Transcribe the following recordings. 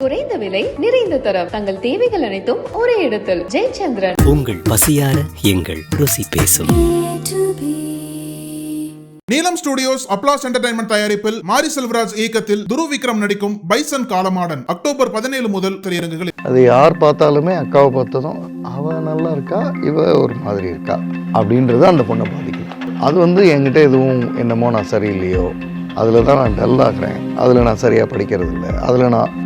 குறைந்த விலை நிறைந்த தரம் தங்கள் தேவைகள் அனைத்தும் ஒரே இடத்தில் ஜெயச்சந்திரன். உங்கள் பசியார எங்கள் ருசி பேசும். நீலம் ஸ்டுடியோஸ் அப்ளாஸ் என்டர்டைன்மெண்ட் தயாரிப்பில் மாரி செல்வராஜ் இயக்கத்தில் துருவ் விக்ரம் நடிக்கும் பைசன் காலமாடன் அக்டோபர் 17 முதல் திரையரங்குகளில். அது யார் பார்த்தாலுமே அக்காவை பார்த்ததும் அவ நல்லா இருக்கா, இவ ஒரு மாதிரி இருக்கா அப்படின்றது அந்த பொண்ணை பாதிக்குது. அது என்கிட்ட எதுவும் என்னமோ நான் சரியில்லையோ, அதில் தான் நான் டல்லாகிறேன், அதில் நான் சரியாக படிக்கிறது இல்லை, அதில் நான்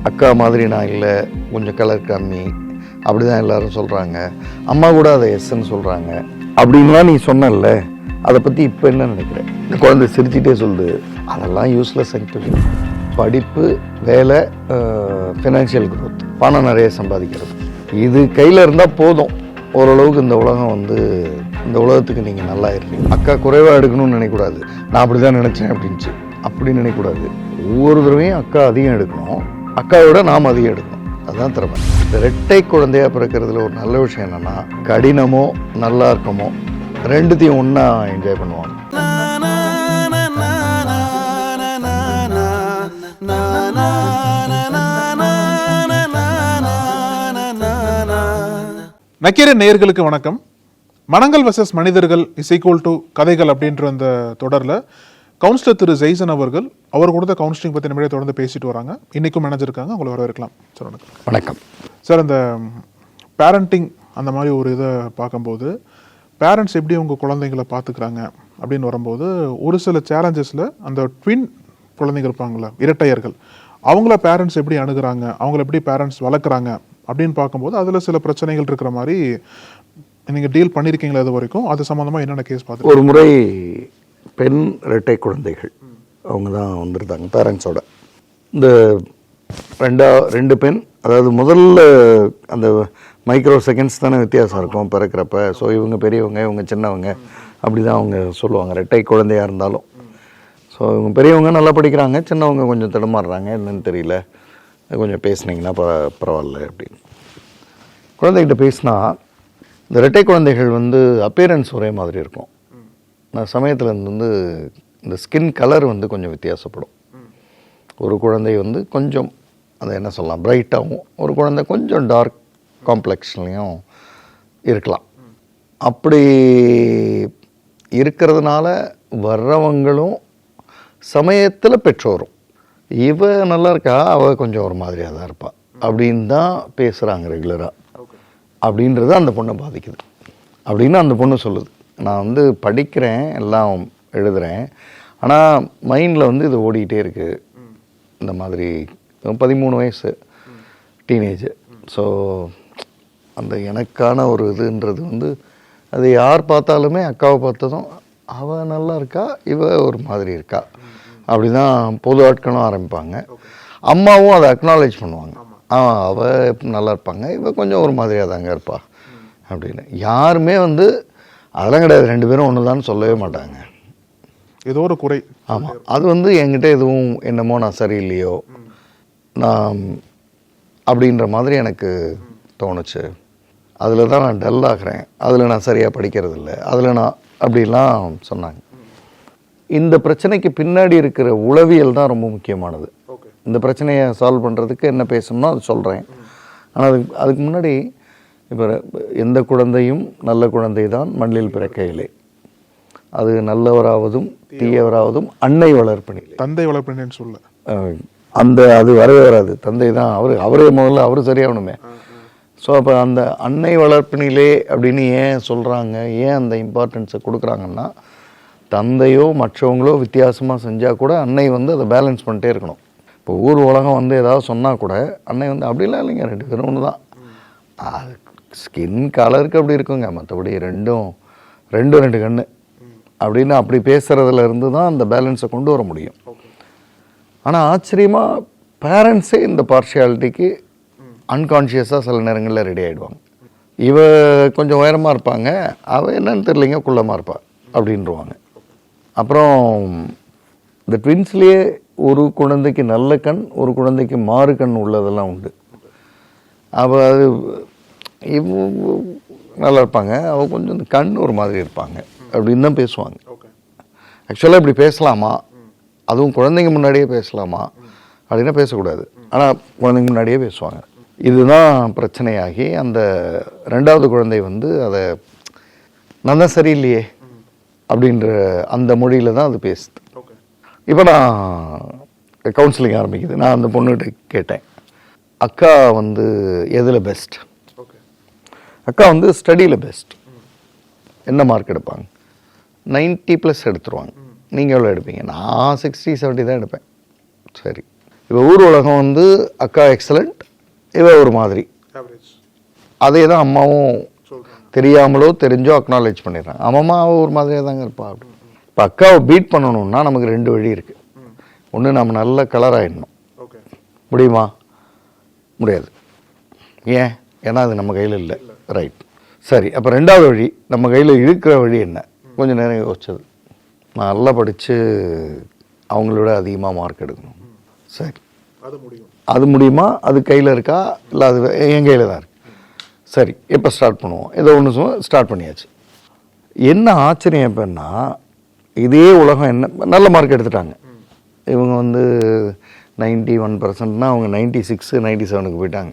அக்கா மாதிரி நான் இல்லை, கொஞ்சம் கலர் கம்மி அப்படி தான் எல்லோரும் சொல்கிறாங்க. அம்மா கூட அதை எஸ்ன்னு சொல்கிறாங்க அப்படின்லாம் நீ சொன்னல, அதை பற்றி இப்போ என்ன நினைக்கிறேன்? இந்த குழந்தை சிரிச்சிட்டே சொல்லுது, அதெல்லாம் யூஸ்லெஸ் ஆக்டிவிட்டி. படிப்பு, வேலை, ஃபினான்ஷியல் க்ரோத், பணம் நிறைய சம்பாதிக்கிறது, இது கையில் இருந்தால் போதும். ஓரளவுக்கு இந்த உலகம் இந்த உலகத்துக்கு நீங்கள் நல்லா இருக்கீங்க. அக்கா குறைவாக எடுக்கணும்னு நினைக்கக்கூடாது. நான் அப்படி தான் நினச்சேன் அப்படின்ச்சு அப்படி நினைக்கக்கூடாது. ஒவ்வொரு தடவையும் அக்கா அதிகம் எடுக்கணும், அக்காவோட நாம் அதிகம் எடுக்கணும். அதுதான் திறமை. இந்த இரட்டை குழந்தையாக பிறக்கிறதுல ஒரு நல்ல விஷயம் என்னென்னா, கடினமோ நல்லா இருக்கமோ ரெண்டுத்தையும் ஒன்றா என்ஜாய் பண்ணுவாங்க. நக்கீரன் நேயர்களுக்கு வணக்கம். மனங்கள் வர்சஸ் மனிதர்கள் இஸ் ஈக்குவல் டு கதைகள் அப்படின்ற அந்த தொடரில் கவுன்சிலர் திரு ஜெய்சன் அவர்கள் அவர் கொடுத்த கவுன்சிலிங் பற்றி நம்மளே தொடர்ந்து பேசிட்டு வராங்க. இன்றைக்கும் மேனேஜர் இருக்காங்க, உங்களை வரவேற்கலாம் சார். வணக்கம். வணக்கம் சார். அந்த பேரண்டிங் அந்த மாதிரி ஒரு இதை பார்க்கும்போது பேரண்ட்ஸ் எப்படி உங்கள் குழந்தைங்களை பார்த்துக்கிறாங்க அப்படின்னு வரும்போது ஒரு சில சேலஞ்சஸில் அந்த ட்வின் குழந்தைங்க இருப்பாங்களா, இரட்டையர்கள், அவங்கள பேரண்ட்ஸ் எப்படி அணுகிறாங்க, அவங்கள எப்படி பேரண்ட்ஸ் வளர்க்குறாங்க அப்படின்னு பார்க்கும்போது அதில் சில பிரச்சனைகள் இருக்கிற மாதிரி நீங்கள் டீல் பண்ணியிருக்கீங்களா இது வரைக்கும்? அது சம்மந்தமாக என்னென்ன கேஸ் பார்த்து? ஒரு முறை பெண் இரட்டை குழந்தைகள் அவங்க தான் வந்திருந்தாங்க பேரண்ட்ஸோட. இந்த ரெண்டு பெண், அதாவது முதல்ல அந்த மைக்ரோ செகண்ட்ஸ் தானே வித்தியாசம் இருக்கும் பிறக்கிறப்ப. ஸோ இவங்க பெரியவங்க, இவங்க சின்னவங்க அப்படி தான் அவங்க சொல்லுவாங்க, இரட்டை குழந்தையாக இருந்தாலும். ஸோ இவங்க பெரியவங்க நல்லா படிக்கிறாங்க, சின்னவங்க கொஞ்சம் தடுமாறுறாங்க, என்னன்னு தெரியல, கொஞ்சம் பேசுனீங்கன்னா பரவாயில்ல அப்படின்னு. குழந்தைகிட்ட பேசினா இந்த இரட்டை குழந்தைகள் அப்பியரன்ஸ் ஒரே மாதிரி இருக்கும். நான் சமயத்தில் இந்த ஸ்கின் கலர் கொஞ்சம் வித்தியாசப்படும். ஒரு குழந்தை கொஞ்சம் அதை என்ன சொல்லலாம், பிரைட்டாகவும், ஒரு குழந்தை கொஞ்சம் டார்க் காம்ப்ளெக்ஸ்லையும் இருக்கலாம். அப்படி இருக்கிறதுனால வர்றவங்களும் சமயத்தில் பெற்றோரும் இவ நல்லா இருக்கா, அவள் கொஞ்சம் ஒரு மாதிரியாக தான் இருப்பாள் அப்படின்னு தான் பேசுகிறாங்க ரெகுலராக. அப்படின்றது அந்த பொண்ணை பாதிக்குது அப்படின்னு அந்த பொண்ணு சொல்லுது. நான் படிக்கிறேன், எல்லாம் எழுதுகிறேன், ஆனால் மைண்டில் இது ஓடிக்கிட்டே இருக்குது. இந்த மாதிரி 13 வயசு டீனேஜ். ஸோ அந்த எனக்கான ஒரு இதுன்றது அது யார் பார்த்தாலுமே அக்காவை பார்த்ததும் அவள் நல்லா இருக்கா, இவ ஒரு மாதிரி இருக்கா அப்படி தான் பொது ஆட்களும் ஆரம்பிப்பாங்க. அம்மாவும் அதை அக்னாலேஜ் பண்ணுவாங்க, அவள் நல்லா இருப்பாங்க, இவ கொஞ்சம் ஒரு மாதிரியாக தாங்க இருப்பா அப்படின்னு. யாருமே அதெல்லாம் கிடையாது, ரெண்டு பேரும் ஒன்று தான் சொல்லவே மாட்டாங்க, ஏதோ ஒரு குறை. ஆமாம், அது என்கிட்ட எதுவும் என்னமோ நான் சரியில்லையோ, நான் அப்படின்ற மாதிரி எனக்கு தோணுச்சு, அதில் தான் நான் டல்லாகிறேன், அதில் நான் சரியாக படிக்கிறது இல்லை, அதில் நான் அப்படிலாம் சொன்னாங்க. இந்த பிரச்சனைக்கு பின்னாடி இருக்கிற உளவியல் தான் ரொம்ப முக்கியமானது. இந்த பிரச்சனையை சால்வ் பண்ணுறதுக்கு என்ன பேசணும்னோ அது சொல்கிறேன். ஆனால் அதுக்கு முன்னாடி இப்போ எந்த குழந்தையும் நல்ல குழந்தை தான் மண்ணில் பிறக்கையிலே, அது நல்லவராவதும் தீயவராவதும் அன்னை வளர்ப்பினிலே. தந்தை வளர்ப்பினேன்னு சொல்ல அது வரவே வராது. தந்தை தான் அவரே முதல்ல அவர் சரியாகணுமே. ஸோ அப்போ அந்த அன்னை வளர்ப்பினிலே அப்படின்னு ஏன் சொல்கிறாங்க, ஏன் அந்த இம்பார்ட்டன்ஸை கொடுக்குறாங்கன்னா, தந்தையோ மற்றவங்களோ வித்தியாசமாக செஞ்சால் கூட அன்னை அதை பேலன்ஸ் பண்ணிட்டே இருக்கணும். இப்போ ஊர் உலகம் ஏதாவது சொன்னால் கூட அன்னை அப்படிலாம் இல்லைங்க, ரெண்டு பேரும் ஒன்று தான். அது ஸ்கின் கலருக்கு அப்படி இருக்குங்க, மற்றபடி ரெண்டும் ரெண்டு கண்ணு அப்படின்னு அப்படி பேசுகிறதுல இருந்து தான் அந்த பேலன்ஸை கொண்டு வர முடியும். ஆனால் ஆச்சரியமாக பேரண்ட்ஸே இந்த பார்ஷியாலிட்டிக்கு அன்கான்ஷியஸாக சில நேரங்களில் ரெடி ஆகிடுவாங்க. இவ கொஞ்சம் உயரமாக இருப்பாங்க, அவள் என்னன்னு தெரியலைங்க குள்ளமாக இருப்பாள் அப்படின்றவாங்க. அப்புறம் இந்த ட்வின்ஸ்லேயே ஒரு குழந்தைக்கு நல்ல கண், ஒரு குழந்தைக்கு மாறு கண் உள்ளதெல்லாம் உண்டு. அவள் அது நல்லா இருப்பாங்க, அவள் கொஞ்சம் கண் ஒரு மாதிரி இருப்பாங்க அப்படின்னு தான் பேசுவாங்க. ஆக்சுவலாக இப்படி பேசலாமா, அதுவும் குழந்தைங்க முன்னாடியே பேசலாமா அப்படின்னா பேசக்கூடாது. ஆனால் குழந்தைங்க முன்னாடியே பேசுவாங்க. இதுதான் பிரச்சனையாகி அந்த 2வது குழந்தை வந்து அதை நான் தான் சரியில்லையே அப்படின்ற அந்த மொழியில் தான் அது பேசுது. இப்போ நான் கவுன்சிலிங் ஆரம்பிக்குது. நான் அந்த பொண்ணுகிட்ட கேட்டேன், அக்கா வந்து எதில் பெஸ்ட்? அக்கா வந்து ஸ்டடியில் பெஸ்ட். என்ன மார்க் எடுப்பாங்க? 90+ எடுத்துருவாங்க. நீங்கள் எவ்வளோ எடுப்பீங்க? நான் 60-70 தான் எடுப்பேன். சரி, இப்போ ஊர் உலகம் வந்து அக்கா எக்ஸலண்ட், இவ ஒரு மாதிரி. அதே தான் அம்மாவும் தெரியாமலோ தெரிஞ்சோ அக்னாலேஜ் பண்ணிடுறாங்க. அம்மா ஒரு மாதிரியாக தாங்க இருப்பா அப்படி. இப்போ அக்காவை பீட் பண்ணணும்னா நமக்கு 2 வழி இருக்குது. ஒன்று, நம்ம நல்ல கலர் ஆகிடணும். முடியுமா? முடியாது. ஏன்? ஏன்னா அது நம்ம கையில் இல்லை. ரைட், சரி. அப்போ 2வது வழி, நம்ம கையில் இருக்கிற வழி என்ன? கொஞ்சம் நேரம் யோசிச்சது, நான் நல்லா படித்து அவங்களோட அதிகமாக மார்க் எடுக்கணும். சரி, அது முடியுமா? அது கையில் இருக்கா? இல்லை அது என் கையில் தான் இருக்கு. சரி, எப்போ ஸ்டார்ட் பண்ணுவோம்? ஏதோ ஒன்று ஸ்டார்ட் பண்ணியாச்சு. என்ன ஆச்சரியம் எப்போன்னா, இதே உலகம் என்ன நல்ல மார்க் எடுத்துட்டாங்க. இவங்க வந்து 91%னா அவங்க 96, 97க்கு போயிட்டாங்க.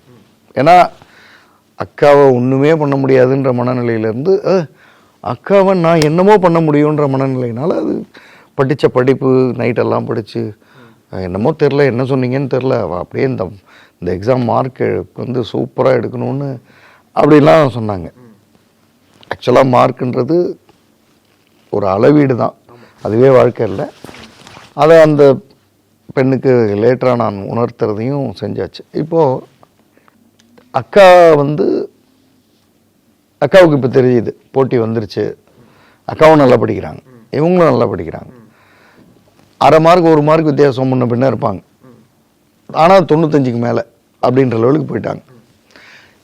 ஏன்னா அக்காவை ஒன்றுமே பண்ண முடியாதுன்ற மனநிலையிலேருந்து அக்காவை நான் என்னமோ பண்ண முடியுன்ற மனநிலையினால அது படித்த படிப்பு நைட்டெல்லாம் படித்து என்னமோ தெரில, என்ன சொன்னீங்கன்னு தெரில, அப்படியே இந்த எக்ஸாம் மார்க் வந்து சூப்பராக எடுக்கணும்னு அப்படிலாம் சொன்னாங்க. ஆக்சுவலாக மார்க்குன்றது ஒரு அளவீடு தான், அதுவே வாழ்க்கை இல்லை. அதை அந்த பெண்ணுக்கு லேட்டராக நான் உணர்த்துறதையும் செஞ்சாச்சு. இப்போது அக்கா வந்து அக்காவுக்கு இப்போ தெரியுது போட்டி வந்துருச்சு, அக்காவும் நல்லா படிக்கிறாங்க, இவங்களும் நல்லா படிக்கிறாங்க. 1/2 மார்க் 1 மார்க் வித்தியாசம் முன்ன பின்ன இருப்பாங்க. ஆனால் 95க்கு மேலே அப்படின்ற லெவலுக்கு போயிட்டாங்க.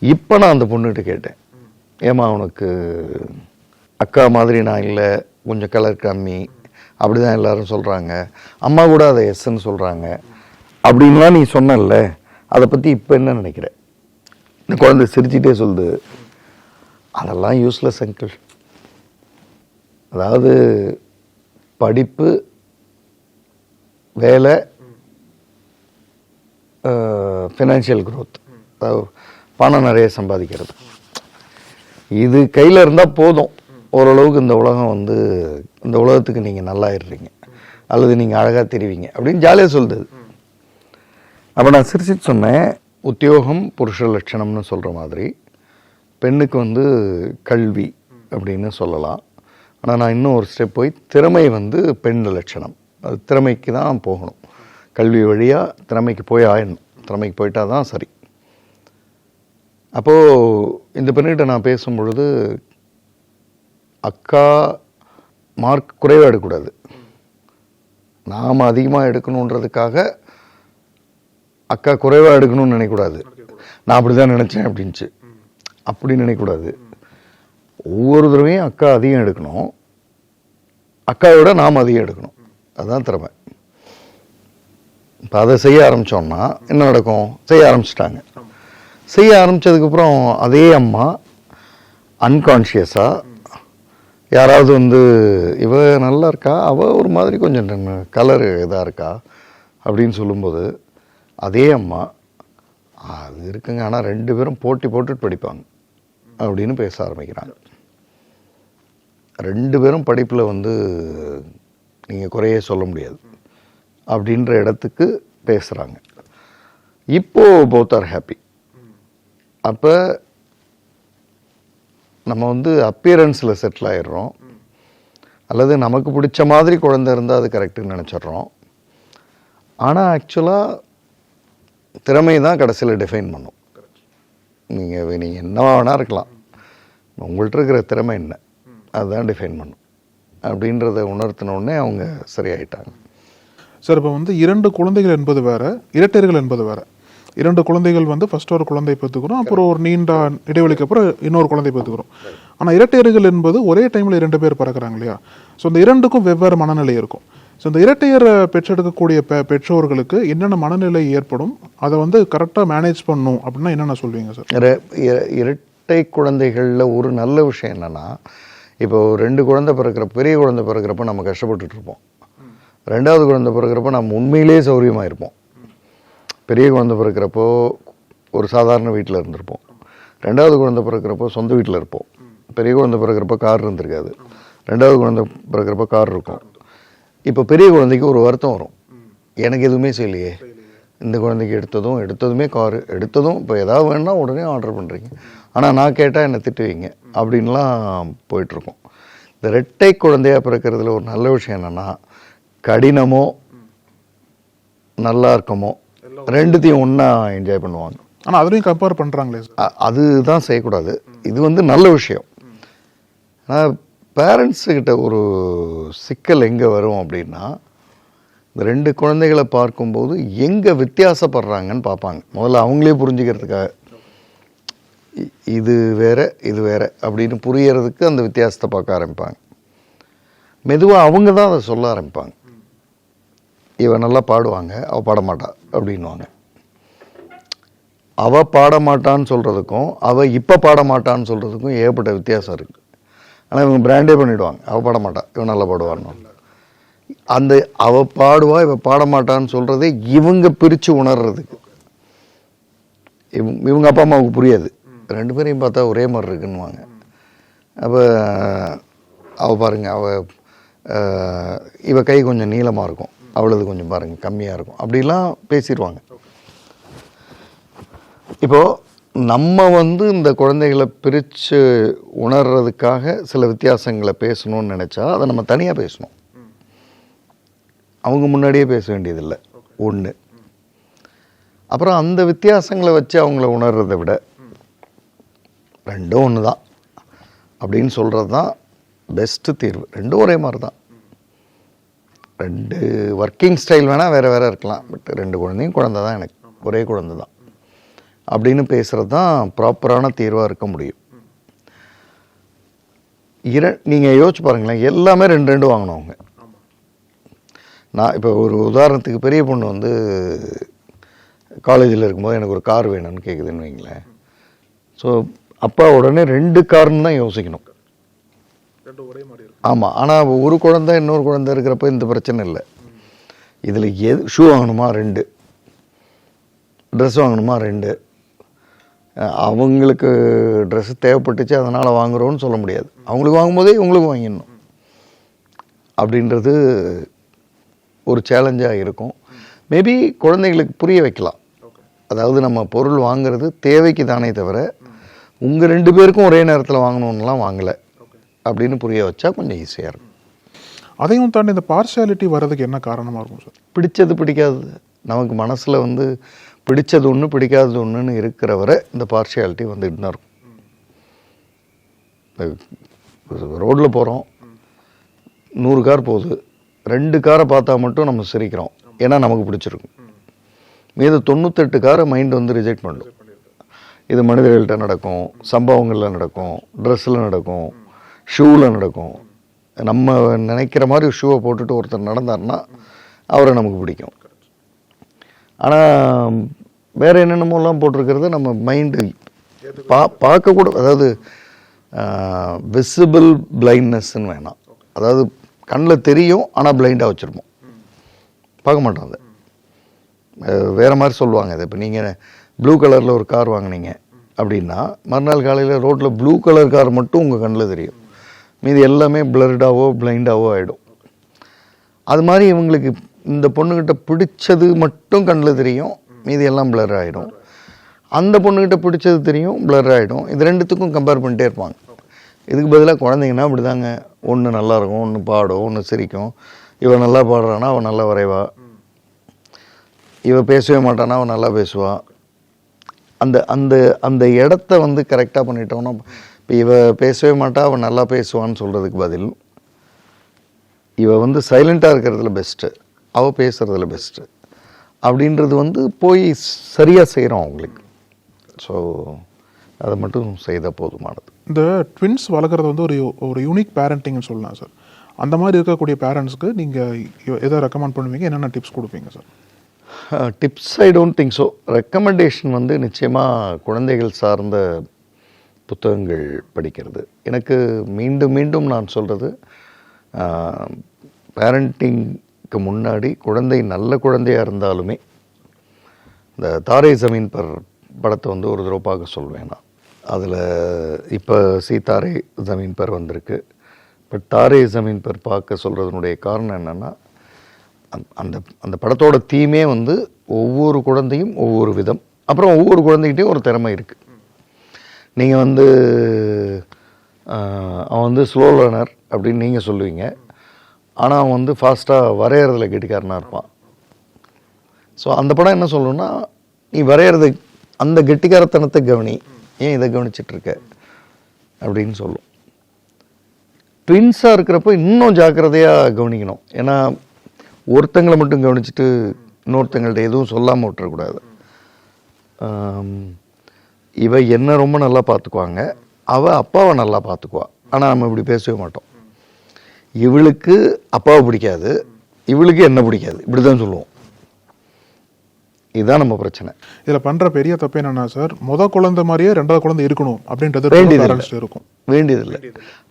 இப்போ நான் அந்த பொண்ணுகிட்ட கேட்டேன், ஏமா உனக்கு அக்கா மாதிரி நான் இல்லை, கொஞ்சம் கலர் கம்மி அப்படி தான் எல்லாரும் சொல்கிறாங்க, அம்மா கூட அதை எஸ்ன்னு சொல்கிறாங்க அப்படின்லாம் நீ சொன்னல, அதை பற்றி இப்போ என்ன நினைக்கிற? இந்த குழந்தை சிரிச்சிட்டே சொல்லுது, அதெல்லாம் யூஸ்லெஸ் அங்கிள். அதாவது படிப்பு, வேலை, ஃபினான்ஷியல் க்ரோத், அதாவது பணம் நிறைய சம்பாதிக்கிறது, இது கையில் இருந்தால் போதும், ஓரளவுக்கு இந்த உலகம் வந்து இந்த உலகத்துக்கு நீங்கள் நல்லாயிடுறீங்க அல்லது நீங்கள் அழகாக தெரிவிங்க அப்படின்னு ஜாலியாக சொல்லுது. அப்போ நான் சிரிச்சிட்டு சொன்னேன், உத்தியோகம் புருஷ லட்சணம்னு சொல்கிற மாதிரி பெண்ணுக்கு வந்து கல்வி அப்படின்னு சொல்லலாம். ஆனால் நான் இன்னும் ஒரு ஸ்டெப் போய் திறமை வந்து பெண் லட்சணம், அது திறமைக்கு தான் போகணும், கல்வி வழியாக திறமைக்கு போய் ஆயிடணும், திறமைக்கு போயிட்டால் தான் சரி. அப்போது இந்த பெண்ணிட்ட நான் பேசும் பொழுது, அக்கா மார்க் குறைவாக எடுக்கக்கூடாது, நாம் அதிகமாக எடுக்கணுன்றதுக்காக அக்கா குறைவாக எடுக்கணும்னு நினைக்கக்கூடாது, நான் அப்படி தான் நினச்சேன் அப்படின்ச்சு, அப்படி நினைக்கக்கூடாது. ஒவ்வொரு தடவையும் அக்கா அதிகம் எடுக்கணும், அக்காவோட நாம் அதிகம் எடுக்கணும், அதுதான் திறமை. இப்போ அதை செய்ய ஆரம்பித்தோம்னா என்ன நடக்கும்? செய்ய ஆரம்பிச்சிட்டாங்க. செய்ய ஆரம்பித்ததுக்கப்புறம் அதே அம்மா அன்கான்ஷியஸாக யாராவது வந்து இவ நல்லா இருக்கா, அவள் ஒரு மாதிரி கொஞ்சம் கலரு இதாக இருக்கா அப்படின்னு சொல்லும்போது அதே அம்மா அது இருக்குங்க, ஆனால் 2 பேரும் போட்டி போட்டுட்டு படிப்பாங்க அப்படின்னு பேச ஆரம்பிக்கிறாங்க. 2 பேரும் படிப்பில் வந்து நீங்கள் குறையே சொல்ல முடியாது அப்படின்ற இடத்துக்கு பேசுகிறாங்க. இப்போது போத் ஆர் ஹாப்பி. அப்போ நம்ம வந்து அப்பியரன்ஸில் செட்டில் ஆயிடுறோம், அல்லது நமக்கு பிடிச்ச மாதிரி குழந்தை இருந்தால் அது கரெக்டுன்னு நினச்சிட்றோம். ஆனால் ஆக்சுவலாக திறமை தான் கடைசியில் டிஃபைன் பண்ணும். நீங்கள் என்னவா வேணா இருக்கலாம், உங்கள்கிட்ட இருக்கிற திறமை என்ன அதுதான் டிஃபைன் பண்ணும் அப்படின்றத உணர்த்தினோடனே அவங்க சரியாயிட்டாங்க. சார், இப்போ வந்து 2 குழந்தைகள் என்பது வேற, இரட்டையர்கள் என்பது வேற. 2 குழந்தைகள் வந்து ஃபர்ஸ்ட் ஒரு குழந்தை பெற்றுக்கிறோம், அப்புறம் ஒரு நீண்ட இடைவெளிக்கு அப்புறம் இன்னொரு குழந்தை பெற்றுக்கிறோம். ஆனால் இரட்டையர்கள் என்பது ஒரே டைமில் 2 பேர் பிறக்கிறாங்க இல்லையா? ஸோ இந்த 2க்கும் வெவ்வேறு மனநிலை இருக்கும். ஸோ இந்த இரட்டையரை பெற்றெடுக்கக்கூடிய பெற்றோர்களுக்கு என்னென்ன மனநிலை ஏற்படும், அதை வந்து கரெக்டாக மேனேஜ் பண்ணணும் அப்படின்னா என்னென்ன சொல்வீங்க சார்? இரட்டை குழந்தைகளில் ஒரு நல்ல விஷயம் என்னென்னா, இப்போ 2 குழந்தை பிறக்கிறப்ப, பெரிய குழந்தை பிறக்கிறப்ப நம்ம கஷ்டப்பட்டுட்டு இருப்போம், 2வது குழந்தை பிறக்கிறப்ப நம்ம உண்மையிலேயே சௌரியமாக இருப்போம். பெரிய குழந்தை பிறக்கிறப்போ ஒரு சாதாரண வீட்டில் இருந்திருப்போம், 2வது குழந்தை பிறக்கிறப்போ சொந்த வீட்டில் இருப்போம். பெரிய குழந்தை பிறக்கிறப்போ கார் இருந்திருக்காது, 2வது குழந்தை பிறக்கிறப்போ கார் இருக்கும். இப்போ பெரிய குழந்தைக்கு ஒரு வருத்தம் வரும், எனக்கு எதுவுமே செய்யலையே, இந்த குழந்தைக்கு எடுத்ததுமே காரு எடுத்ததும் இப்போ ஏதாவது வேணுன்னா உடனே ஆர்டர் பண்ணுறீங்க, ஆனால் நான் கேட்டால் என்னை திட்டுவீங்க அப்படின்லாம் போயிட்டுருக்கோம். இந்த இரட்டை குழந்தையாக பிறக்கிறதுல ஒரு நல்ல விஷயம் என்னென்னா, கடினமோ நல்லா இருக்கமோ ரெண்டுத்தையும் ஒன்றா என்ஜாய் பண்ணுவாங்க. ஆனால் அதுலேயும் கம்பேர் பண்ணுறாங்களே சார், அதுதான் செய்யக்கூடாது. இது நல்ல விஷயம். ஆனால் பேரண்ட்ஸுக்கிட்ட ஒரு சிக்கல் எங்கே வரும் அப்படின்னா, இந்த 2 குழந்தைகளை பார்க்கும்போது எங்கே வித்தியாசப்படுறாங்கன்னு பார்ப்பாங்க. முதல்ல அவங்களே புரிஞ்சுக்கிறதுக்காக இது வேற இது வேற அப்படின்னு புரியறதுக்கு அந்த வித்தியாசத்தை பார்க்க ஆரம்பிப்பாங்க. மெதுவாக அவங்க தான் அதை சொல்ல ஆரம்பிப்பாங்க. இவன் நல்லா பாடுவாங்க, அவள் பாடமாட்டா அப்படின்வாங்க. அவள் பாடமாட்டான்னு சொல்கிறதுக்கும் அவள் இப்போ பாடமாட்டான்னு சொல்கிறதுக்கும் ஏகப்பட்ட வித்தியாசம் இருக்குது. ஆனால் இவங்க பிராண்டே பண்ணிவிடுவாங்க, அவள் பாடமாட்டா இவன் நல்லா பாடுவான்னு. அந்த அவள் பாடுவா இவள் பாடமாட்டான்னு சொல்கிறதே இவங்க பிரித்து உணர்றதுக்கு. இவங்க அப்பா அம்மாவுக்கு புரியாது, 2 பேரையும் பார்த்தா ஒரே மாதிரி இருக்குன்னுவாங்க. அப்போ அவள் பாருங்கள், இவள் கை கொஞ்சம் நீளமாக இருக்கும், அவ்வளவு கொஞ்சம் பாருங்கள் கம்மியாக இருக்கும், அப்படிலாம் பேசிடுவாங்க. இப்போது நம்ம இந்த குழந்தைகளை பிரித்து உணர்றதுக்காக சில வித்தியாசங்களை பேசணும்னு நினச்சா அதை நம்ம தனியாக பேசணும், அவங்க முன்னாடியே பேச வேண்டியதில்லை. ஒன்று. அப்புறம் அந்த வித்தியாசங்களை வச்சு அவங்கள உணர்றதை விட 2ம் ஒன்று தான் அப்படின்னு சொல்கிறது தான் பெஸ்ட்டு தீர்வு. 2ம் ஒரே மாதிரி தான். 2 ஒர்க்கிங் ஸ்டைல் வேணால் வேறு வேறு இருக்கலாம், பட் 2 குழந்தையும் குழந்தை தான், எனக்கு ஒரே குழந்தை தான் அப்படின்னு பேசுகிறது தான் ப்ராப்பரான தீர்வாக இருக்க முடியும். நீங்கள் யோசிச்சு பாருங்களேன், எல்லாமே 2 வாங்கணும் அவங்க. நான் இப்போ ஒரு உதாரணத்துக்கு, பெரிய பொண்ணு காலேஜில் இருக்கும்போது எனக்கு ஒரு கார் வேணும்னு கேட்குதுன்னு வைங்களேன். ஸோ அப்பா உடனே 2 கார்னு தான் யோசிக்கணும். ஆமாம். ஆனால் ஒரு குழந்தை இன்னொரு குழந்தை இருக்கிறப்ப இந்த பிரச்சனை இல்லை. இதில் ஷூ வாங்கணுமா 2, ட்ரெஸ் வாங்கணுமா 2, அவங்களுக்கு ட்ரெஸ்ஸு தேவைப்பட்டுச்சு அதனால் வாங்குகிறோன்னு சொல்ல முடியாது. அவங்களுக்கு வாங்கும்போதே இவங்களுக்கும் வாங்கிடணும் அப்படின்றது ஒரு சேலஞ்சாக இருக்கும். மேபி குழந்தைங்களுக்கு புரிய வைக்கலாம், அதாவது நம்ம பொருள் வாங்குறது தேவைக்கு தானே தவிர உங்கள் 2 பேருக்கும் ஒரே நேரத்தில் வாங்கணுன்னெலாம் வாங்கலை அப்படின்னு புரிய வச்சா கொஞ்சம் ஈஸியாக இருக்கும். அதையும் தாண்டி இந்த பார்ஷியாலிட்டி வர்றதுக்கு என்ன காரணமாக இருக்கும் சார்? பிடிச்சது பிடிக்காது, நமக்கு மனசில் பிடிச்சது ஒன்று பிடிக்காதது ஒன்றுன்னு இருக்கிற வரை இந்த பார்ஷியாலிட்டி வந்துட்டு தான் இருக்கும். ரோட்டில் போகிறோம், 100 கார் போகுது, 2 காரை பார்த்தா மட்டும் நம்ம சிரிக்கிறோம், ஏன்னா நமக்கு பிடிச்சிருக்கும். மீது 98 காரை மைண்ட் ரிஜெக்ட் பண்ணும். இது மனிதர்கள்ட்ட நடக்கும், சம்பவங்களில் நடக்கும், ட்ரெஸ்ஸில் நடக்கும், ஷூவில் நடக்கும். நம்ம நினைக்கிற மாதிரி ஷூவை போட்டுட்டு ஒருத்தர் நடந்தார்னா அவரை நமக்கு பிடிக்கும். ஆனால் வேறு என்னென்னமோலாம் போட்டிருக்கிறத நம்ம மைண்டு பார்க்கக்கூட, அதாவது விசிபிள் பிளைண்ட்னஸ்ன்னு வேணாம், அதாவது கண்ணில் தெரியும் ஆனால் பிளைண்டாக வச்சுருப்போம், பார்க்க மாட்டோம். அதை வேறு மாதிரி சொல்லுவாங்க. அது இப்போ நீங்கள் ப்ளூ கலரில் ஒரு கார் வாங்கினீங்க அப்படின்னா மறுநாள் காலையில் ரோட்டில் ப்ளூ கலர் கார் மட்டும் உங்கள் கண்ணில் தெரியும், மீதி எல்லாமே பிளர்டாவோ பிளைண்டாவோ ஆகிடும். அது மாதிரி இவங்களுக்கு இந்த பொண்ணுக்கிட்ட பிடிச்சது மட்டும் கண்ணில் தெரியும், மீதி எல்லாம் பிளர் ஆகிடும். அந்த பொண்ணுக்கிட்ட பிடிச்சது தெரியும், பிளர் ஆகிடும். இது 2த்துக்கும் கம்பேர் பண்ணிட்டே இருப்பாங்க. இதுக்கு பதிலாக குழந்தைங்கன்னா அப்படி தாங்க, ஒன்று நல்லாயிருக்கும், ஒன்று பாடும், ஒன்று சிரிக்கும். இவன் நல்லா பாடுறானா அவன் நல்லா வரைவா, இவன் பேசவே மாட்டானா அவன் நல்லா பேசுவா. அந்த அந்த அந்த இடத்த கரெக்டாக பண்ணிட்டோன்னா, இப்போ இவ பேசவே மாட்டா அவன் நல்லா பேசுவான்னு சொல்கிறதுக்கு பதில் இவ சைலண்ட்டாக இருக்கிறதுல பெஸ்ட்டு, அவள் பேசுகிறதுல பெஸ்ட்டு அப்படின்றது போய் சரியாக செய்கிறோம் அவங்களுக்கு. ஸோ அதை மட்டும் செய்தால் போதுமானது. இந்த ட்வின்ஸ் வளர்க்குறது ஒரு யூனிக் பேரண்டிங்னு சொல்லலாம் சார். அந்த மாதிரி இருக்கக்கூடிய பேரண்ட்ஸ்க்கு நீங்கள் எதை ரெக்கமெண்ட் பண்ணுவீங்க, என்னென்ன டிப்ஸ் கொடுப்பீங்க sir? Tips I don't think so. Recommendation நிச்சயமாக குழந்தைகள் சார்ந்த புத்தகங்கள் படிக்கிறது. எனக்கு மீண்டும் மீண்டும் நான் சொல்கிறது, பேரண்டிங்க்கு முன்னாடி குழந்தை நல்ல குழந்தையாக இருந்தாலுமே இந்த தாரே ஜமீன் பர் படத்தை வந்து ஒரு தடவை பார்க்க சொல்வேன் நான். அதில் இப்போ தாரே ஜமீன் பர் வந்திருக்கு. பட் தாரே ஜமீன் பர் பார்க்க சொல்கிறதுனுடைய காரணம் என்னென்னா, அந்த அந்த படத்தோட தீமே வந்து ஒவ்வொரு குழந்தையும் ஒவ்வொரு விதம், அப்புறம் ஒவ்வொரு குழந்தைகிட்டையும் ஒரு திறமை இருக்குது. நீங்கள் வந்து அவன் வந்து ஸ்லோ லேர்னர் அப்படின்னு நீங்கள் சொல்லுவீங்க, ஆனால் அவன் வந்து ஃபாஸ்ட்டாக வரைகிறதுல கெட்டிக்காரனாக இருப்பான். ஸோ அந்த படம் என்ன சொல்லணும்னா, நீ வரைகிறது அந்த கெட்டிக்காரத்தனத்தை கவனி, ஏன் இதை கவனிச்சிட்ருக்க அப்படின்னு சொல்லும். ட்வின்ஸாக இருக்கிறப்போ இன்னும் ஜாக்கிரதையாக கவனிக்கணும். ஏன்னா ஒருத்தங்களை மட்டும் கவனிச்சுட்டு இன்னொருத்தங்கள்ட்ட எதுவும் சொல்லாமல் விட்டுறக்கூடாது. இவ என்ன ரொம்ப நல்லா பார்த்துக்குவாங்க, அவள் அப்பாவை நல்லா பார்த்துக்குவா. ஆனால் நம்ம இப்படி பேசவே மாட்டோம். இவளுக்கு அப்பாவை பிடிக்காது, இவளுக்கு என்ன பிடிக்காது, இப்படி தான் சொல்லுவோம். இதுதான் நம்ம பிரச்சனை. இதில் பண்ணுற பெரிய தப்பு என்னன்னா சார், குழந்தை மாதிரியே ரெண்டாவது குழந்தை இருக்கணும் அப்படின்றது இருக்கும். வேண்டியதில்லை.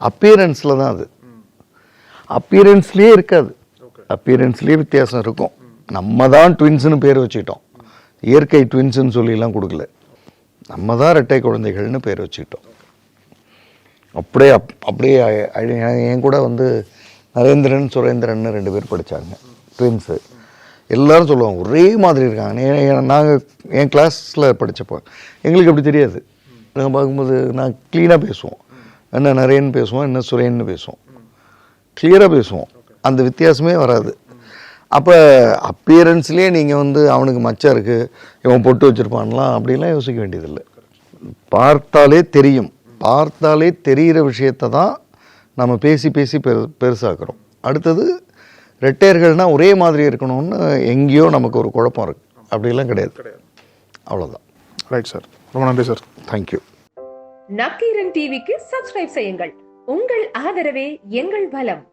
அப்பியரன்ஸில் தான் அது. அப்பியரன்ஸ்லேயே இருக்காது, அப்பியரன்ஸ்லேயே வித்தியாசம் இருக்கும். நம்ம தான் ட்வின்ஸுன்னு பேர் வச்சுக்கிட்டோம். இயற்கை ட்வின்ஸுன்னு சொல்லிலாம் கொடுக்கல, நம்ம தான் இரட்டை குழந்தைகள்னு பேர் வச்சுக்கிட்டோம். அப்படியே என் கூட வந்து நரேந்திரன் சுரேந்திரன் 2 பேர் படித்தாங்க, ட்வின்ஸு. எல்லோரும் சொல்லுவாங்க ஒரே மாதிரி இருக்காங்க. நாங்கள் என் கிளாஸில் படித்தப்போ எங்களுக்கு அப்படி தெரியாது. நாங்கள் பார்க்கும்போது நான் க்ளீனாக பேசுவோம், என்ன நரேன் பேசுவோம், என்ன சுரேன்னு பேசுவோம், கிளியராக பேசுவோம், அந்த வித்தியாசமே வராது. அப்போ அப்பியரன்ஸ்லேயே நீங்கள் வந்து அவனுக்கு மச்சம் இருக்குது, இவன் பொட்டு வச்சுருப்பான்லாம் அப்படிலாம் யோசிக்க வேண்டியதில்லை. பார்த்தாலே தெரியும், பார்த்தாலே தெரிகிற விஷயத்தை தான் நம்ம பேசி பேசி பெருசாக்குறோம். அடுத்தது ரெட்டையர்கள்னால் ஒரே மாதிரி இருக்கணும்னு எங்கேயோ நமக்கு ஒரு குழப்பம் இருக்குது. அப்படிலாம் கிடையாது, அவ்வளோதான். ரைட் சார், ரொம்ப நன்றி சார். தேங்க்யூ. நக்கீரன் டிவிக்கு சப்ஸ்கிரைப் செய்யுங்கள். உங்கள் ஆதரவே எங்கள் பலம்.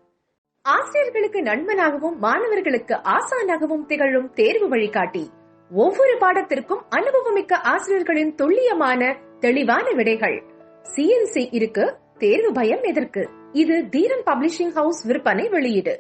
ஆசிரியர்களுக்கு நண்பனாகவும் மாணவர்களுக்கு ஆசானாகவும் திகழும் தேர்வு வழிகாட்டி. ஒவ்வொரு பாடத்திற்கும் அனுபவமிக்க ஆசிரியர்களின் துல்லியமான தெளிவான விடைகள். CNC இருக்கு, தேர்வு பயம் எதற்கு? இது தீரன் பப்ளிஷிங் ஹவுஸ் விற்பனை வெளியீடு.